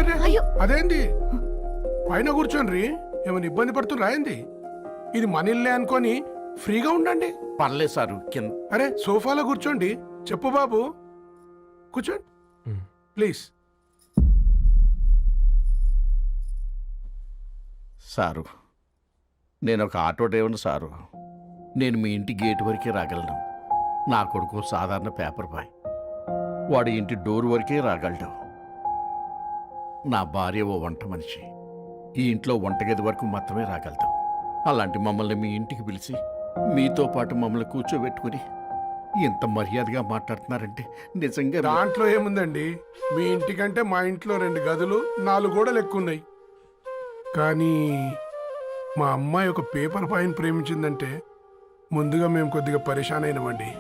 అరే అదేంది పైన కూర్చోండి ఏమైనా ఇబ్బంది పడుతున్నా ఏంది ఇది మన ఇల్లే అనుకొని ఫ్రీగా ఉండండి. పర్లేదు సారు కింద. అరే సోఫాలో కూర్చోండి. చెప్పు బాబు కూర్చోండి ప్లీజ్. సారు నేను ఒక ఆటో డ్రైవర్ని సారు. నేను మీ ఇంటి గేట్ వరకే రాగలను. నా కొడుకు సాధారణ పేపర్ బాయ్. వాడి ఇంటి డోర్ వరకే రాగలడు. నా భార్య ఓ వంట మనిషి. ఈ ఇంట్లో వంటగది వరకు మాత్రమే రాగలదు. అలాంటి మమ్మల్ని మీ ఇంటికి పిలిచి మీతో పాటు మమ్మల్ని కూర్చోబెట్టుకుని ఎంత మర్యాదగా మాట్లాడుతున్నారంటే నిజంగా. దాంట్లో ఏముందండి, మీ ఇంటికంటే మా ఇంట్లో 2 గదులు 4 గోడలు ఎక్కువ ఉన్నాయి. కానీ మా అమ్మాయి ఒక పేపర్ బాయ్ని ప్రేమించిందంటే ముందుగా మేము కొద్దిగా పరేషాన్ అయినామండి.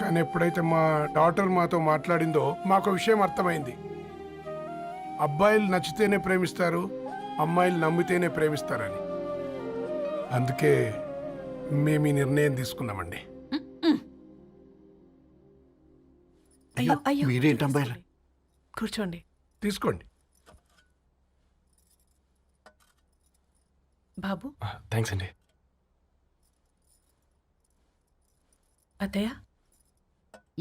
కానీ ఎప్పుడైతే మా డాటర్ మాతో మాట్లాడిందో మాకు విషయం అర్థమైంది. అబ్బాయిలు నచ్చితేనే ప్రేమిస్తారు, అమ్మాయిలు నమ్మితేనే ప్రేమిస్తారని. అందుకే మేము ఈ నిర్ణయం తీసుకున్నామండి. మీరేంటి అమ్మాయిలు? కూర్చోండి. తీసుకోండి. బాబు. థ్యాంక్స్ అండి. అత్తయ్య.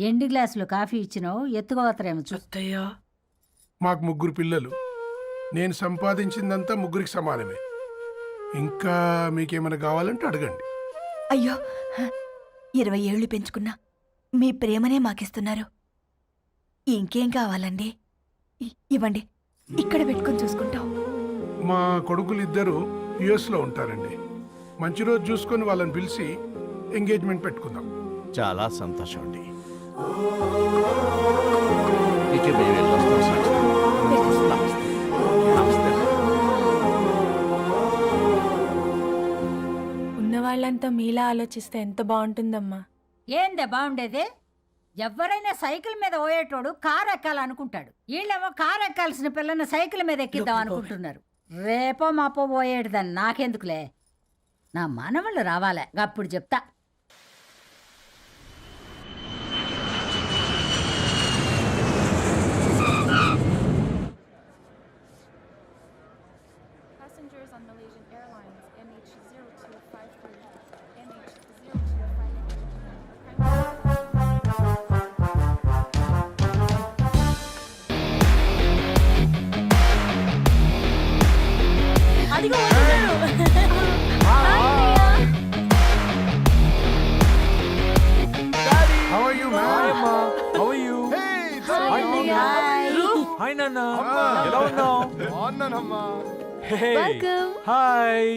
ఎండు గ్లాసులో కాఫీ ఇచ్చినావు, ఎత్తుకోవతరేమో చూ. అత్తయ్య. మాకు 3 పిల్లలు. నేను సంపాదించిందంతా 3కి సమానమే. ఇంకా మీకేమైనా కావాలంటే అడగండి. అయ్యో 20 ఏళ్ళు పెంచుకున్నా మీ ప్రేమనే మాకిస్తున్నారు. ఇంకేం కావాలండి? ఇవ్వండి, ఇక్కడ పెట్టుకొని చూసుకుంటాం. మా కొడుకులు 2 యుఎస్లో ఉంటారండి. మంచి రోజు చూసుకొని వాళ్ళని పిలిచి ఎంగేజ్మెంట్ పెట్టుకుందాం. చాలా సంతోషం అండి. ఇక మేము వెళ్ళొస్తాం సార్. నమస్తే. నమస్తే. ఉన్నవాళ్ళంతా మీలా ఆలోచిస్తే ఎంత బాగుంటుందమ్మా. ఏందే బాగుండేది? ఎవరైనా సైకిల్ మీద పోయేటోడు కారు ఎక్కాలనుకుంటాడు. వీళ్ళేమో కారు ఎక్కాల్సిన పిల్లని సైకిల్ మీద ఎక్కిద్దాం అనుకుంటున్నారు. రేపో మాపో పోయేటిదని నాకెందుకులే, నా మనవళ్ళు రావాలే, అప్పుడు చెప్తా. Passengers on Malaysian Airlines MH0253, MH0253. అదిగో How are you, man? How are you? Hi నాన్న. ఎలా ఉన్నావు? హాయ్.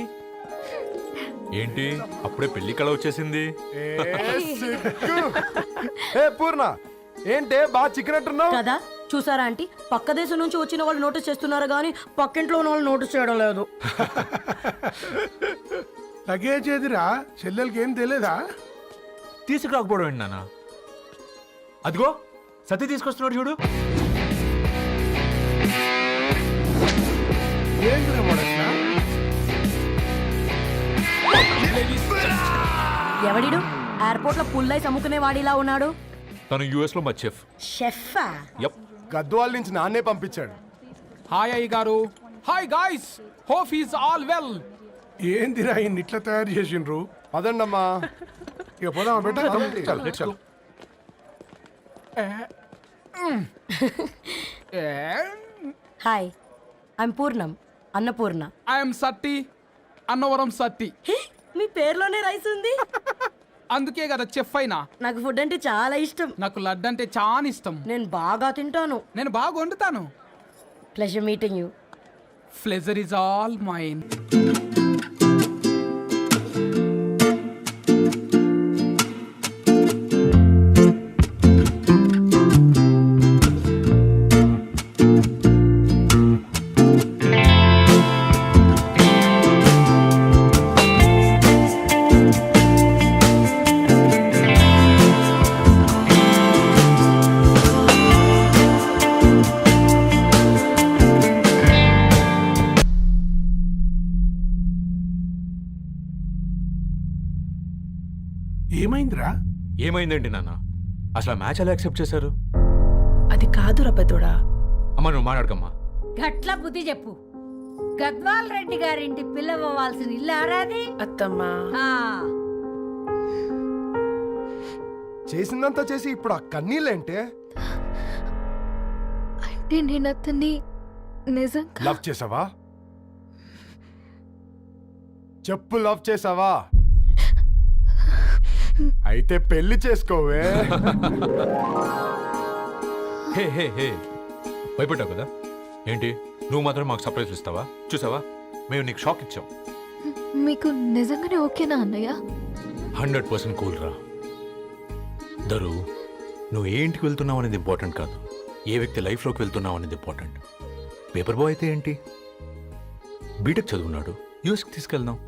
ఏంటి అప్పుడే పెళ్లి కళ వచ్చేసింది? పూర్ణ ఏంటే బాగా చిక్కినట్టున్నావు కదా. చూసారా ఆంటీ, పక్క దేశం నుంచి వచ్చిన వాళ్ళు నోటీస్ చేస్తున్నారు కానీ పక్కింట్లో ఉన్న వాళ్ళు నోటీస్ చేయడం లేదు. లగేజ్ ఏదిరా? చెల్లెలకి ఏం తెలియదా? తీసుకురాకపోవడం ఏంటి నాన్న? అదిగో సతీ తీసుకొస్తున్నాడు చూడు. ఏంటిరా వాడట్లా? ఎవడిడు ఎయిర్పోర్ట్ లో పుల్లై సముకునే వాడిలా ఉన్నాడు? తను యుఎస్ లో మా చెఫ్. షెఫా? యప్. గద్వాల నుంచి నాన్నే పంపించాడు. హాయ్ అయ్య గారు. Hi guys, hope is all well. ఏందిరా ఇన్ని ఇట్లా తయారు చేసిండ్రు? పదండమ్మా. ఇక పోదామా బెట్ట? చల్. Hi, I'm Purnam, Annapurna. I'm Satti, Annavaram Satti. మీ పేర్లోనే రైస్ ఉంది. అందుకే కదా చెఫ్ అయినా. నాకు ఫుడ్ అంటే చాలా ఇష్టం. నాకు లడ్డు అంటే చాలా ఇష్టం. నేను బాగా తింటాను. నేను బాగా వండుతాను. Pleasure meeting you. Pleasure is all mine. ఏమైందిరా? ఏమైందేంటి నాన్న? అసలు మ్యాచ్ ఎలా యాక్సెప్ట్ చేశారు? అది కాదు రబ్బతోడా, అమ్మ నువ్వు మాట్లాడకమ్మా. గట్ల బుద్ధి చెప్పు. గద్వాల్ రెడ్డి గారింటి పిల్లవ్వాల్సిన ఇల్లు ఆరాది. అత్తమ్మా ఆ, చేసిందంతా చేసి ఇప్పుడు ఆ కన్నీళ్ళేంటే? అంటే నేను అతన్ని నిజంగా లవ్ చేసావా? చెప్పు, లవ్ చేసావా? అయితే పెళ్లి చేసుకోవే. హే హే హే భయపడ్డావు కదా ఏంటి? నువ్వు మాత్రం మాకు సర్ప్రైజ్ ఇస్తావా? చూసావా, మేము నీకు షాక్ ఇచ్చాం. మీకు నిజంగానే ఓకేనా అన్నయ్య? 100% కూల్ రా. దరు, నువ్వు ఏ ఇంటికి వెళ్తున్నావు అనేది ఇంపార్టెంట్ కాదు, ఏ వ్యక్తి లైఫ్లోకి వెళ్తున్నావు అనేది ఇంపార్టెంట్. పేపర్ బాయ్ అయితే ఏంటి, బీటెక్ చదువున్నాడు, యూఎస్కి తీసుకెళ్దాం.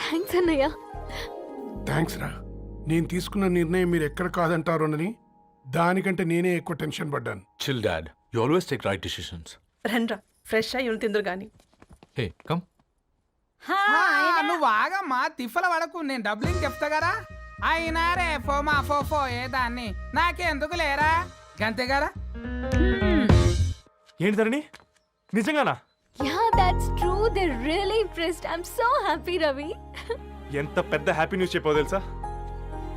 థ్యాంక్స్ అన్నయ్య. థ్యాంక్స్ రా. నేను తీసుకున్న నిర్ణయం మీరు ఎక్కడ కాదంటారోనని దానికంటే నేనే ఎక్కువ టెన్షన్ పడ్డాను. Chill dad, you always take right decisions. రండ్రా ఫ్రెష్ అయ్యి తిందురు గాని. Hey come. హా, నువ్వు ఆగమ్మా, తిఫల పడకు, నేను డబ్బులు చెప్తా కదా. అయినా రే ఫో ఏదాన్ని నాకెందుకు లేరా గంతే కదా. ఏంటి ధరణి, నిజంగానా? Yeah, that's true. They're really impressed. I'm so happy, Ravi. ఎంత పెద్ద హ్యాపీ న్యూస్ చెప్పావు తెలుసా?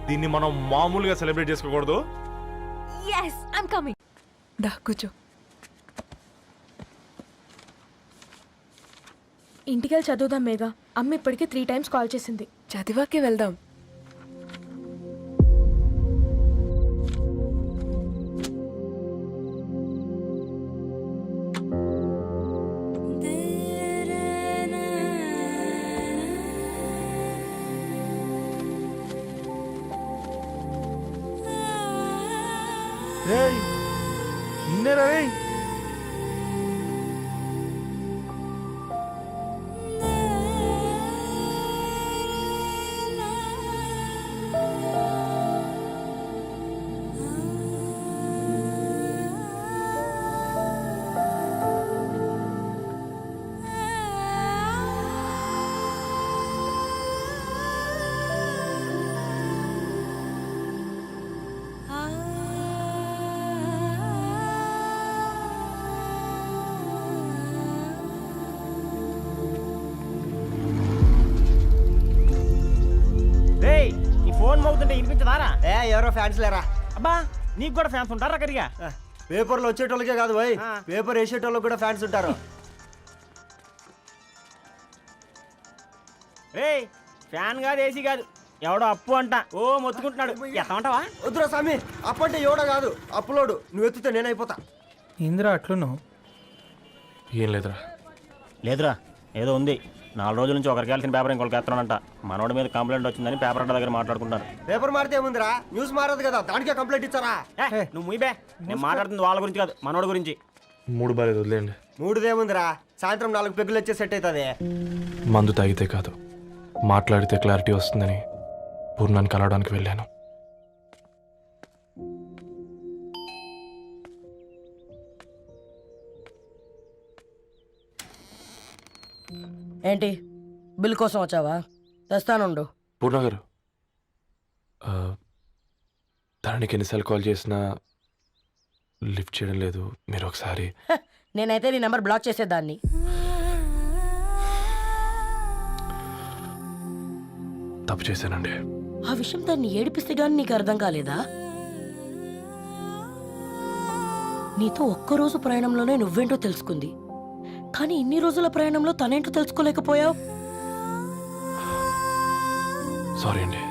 దీన్ని మనం మామూలుగా సెలబ్రేట్ చేసుకోకూడదు. Yes, I'm coming. దా కూర్చో. ఇంటికెళ్ళి చదువుదాం మేఘా. అమ్మ ఇప్పటికే 3 times కాల్ చేసింది. చదివాకే వెళ్దాం. నిన్నేరా రేయ్? ఫోన్ మోగుతుంటే వినిపించదారా? ఎవరో ఫ్యాన్స్ లేరా? అబ్బా, నీకు కూడా ఫ్యాన్స్ ఉంటారా కరిగా? పేపర్లు వచ్చేటోళ్ళకే కాదు పోయి, పేపర్ వేసేటోళ్ళకి కూడా ఫ్యాన్స్ ఉంటారు. ఏయ్, ఫ్యాన్ కాదు, ఏసీ కాదు, ఎవడో అప్పు అంట ఓ మొత్తుకుంటున్నాడు. ఎత్తమంటావా? వద్దురా స్వామి, అప్పంటే ఎవడో కాదు, అప్పులోడు. నువ్వు ఎత్తుతే నేనైపోతా. ఇందిరా అట్లున్నావు? ఏం లేదురా. లేదురా, ఏదో ఉంది. 4 రోజుల నుంచి ఒకరికి వెళ్ళిన పేపర్ ఇంకొకరికి ఎత్తనంట. మనోడి మీద కంప్లైంట్ వచ్చిందని పేపర్ అడ్డ దగ్గర మాట్లాడుకుంటారు. పేపర్ మారితే ఏముందిరా, న్యూస్ మారదు కదా, దానికే కంప్లైంట్ ఇచ్చారా? నువ్వు ముయ్యబే, నేను మాట్లాడుతుంది వాళ్ళ గురించి కాదు, మనోడి గురించి. మూడు బాలేదు, వదిలేండి. మూడుదేముందిరా, సాయంత్రం 4 పెగ్గులు వచ్చే సెట్ అవుతుంది. మందు తాగితే కాదు, మాట్లాడితే క్లారిటీ వస్తుందని పూర్ణాన్ని కలవడానికి వెళ్ళాను. ఏంటి, బిల్ కోసం వచ్చావా? తెస్తానుండు. పూర్ణ గారు, దానికి ఎన్నిసార్లు కాల్ చేసినా లిఫ్ట్ చేయడం లేదు. మీరు ఒకసారి. నేనైతే నీ నెంబర్ బ్లాక్ చేసేదాన్ని. తప్పు చేశానండి. ఆ విషయం దాన్ని ఏడిపిస్తే గానీ నీకు అర్థం కాలేదా? నీతో ఒక్కరోజు ప్రయాణంలోనే నువ్వేంటో తెలుసుకుంది, కానీ ఇన్ని రోజుల ప్రయాణంలో తనేంటో తెలుసుకోలేకపోయావు. సారీ అండి,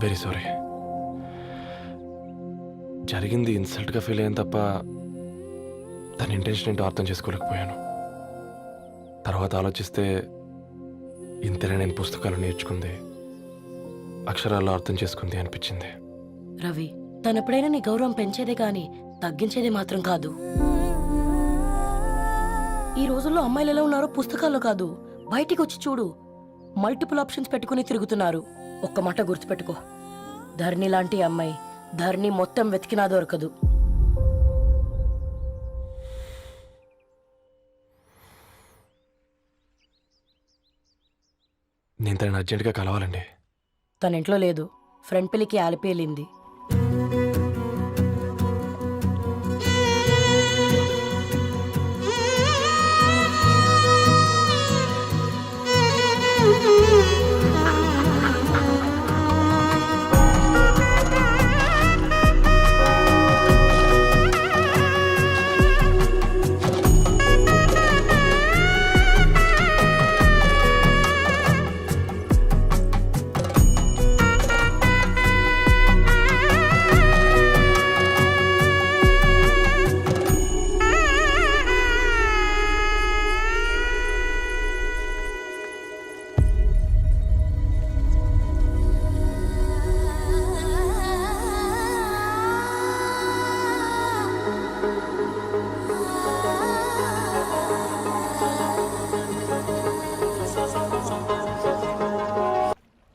వెరీ సారీ. జరిగింది ఇన్సల్ట్గా ఫీల్ అయ్యాను తప్ప తన ఇంటెన్షన్ ఏంటో అర్థం చేసుకోలేకపోయాను. తర్వాత ఆలోచిస్తే ఇంతనే నేను పుస్తకాలు నేర్చుకుంది, అక్షరాల్లో అర్థం చేసుకుంది అనిపించింది. రవి, తనెప్పుడైనా నీ గౌరవం పెంచేదే గాని తగ్గించేదే మాత్రం కాదు. ఈ రోజుల్లో అమ్మాయిలు ఎలా ఉన్నారో పుస్తకాల్లో కాదు, బయటికి వచ్చి చూడు. మల్టిపుల్ ఆప్షన్స్ పెట్టుకుని తిరుగుతున్నారు. ఒక్క మాట గుర్తుపెట్టుకో, ధరణి లాంటి అమ్మాయి ధరణి మొత్తం వెతికినా దొరకదు. నేను తనని అర్జెంటుగా కలవాలండి. తన ఇంట్లో లేదు, ఫ్రెండ్ పెళ్లికి ఆలిపి వెళ్ళింది.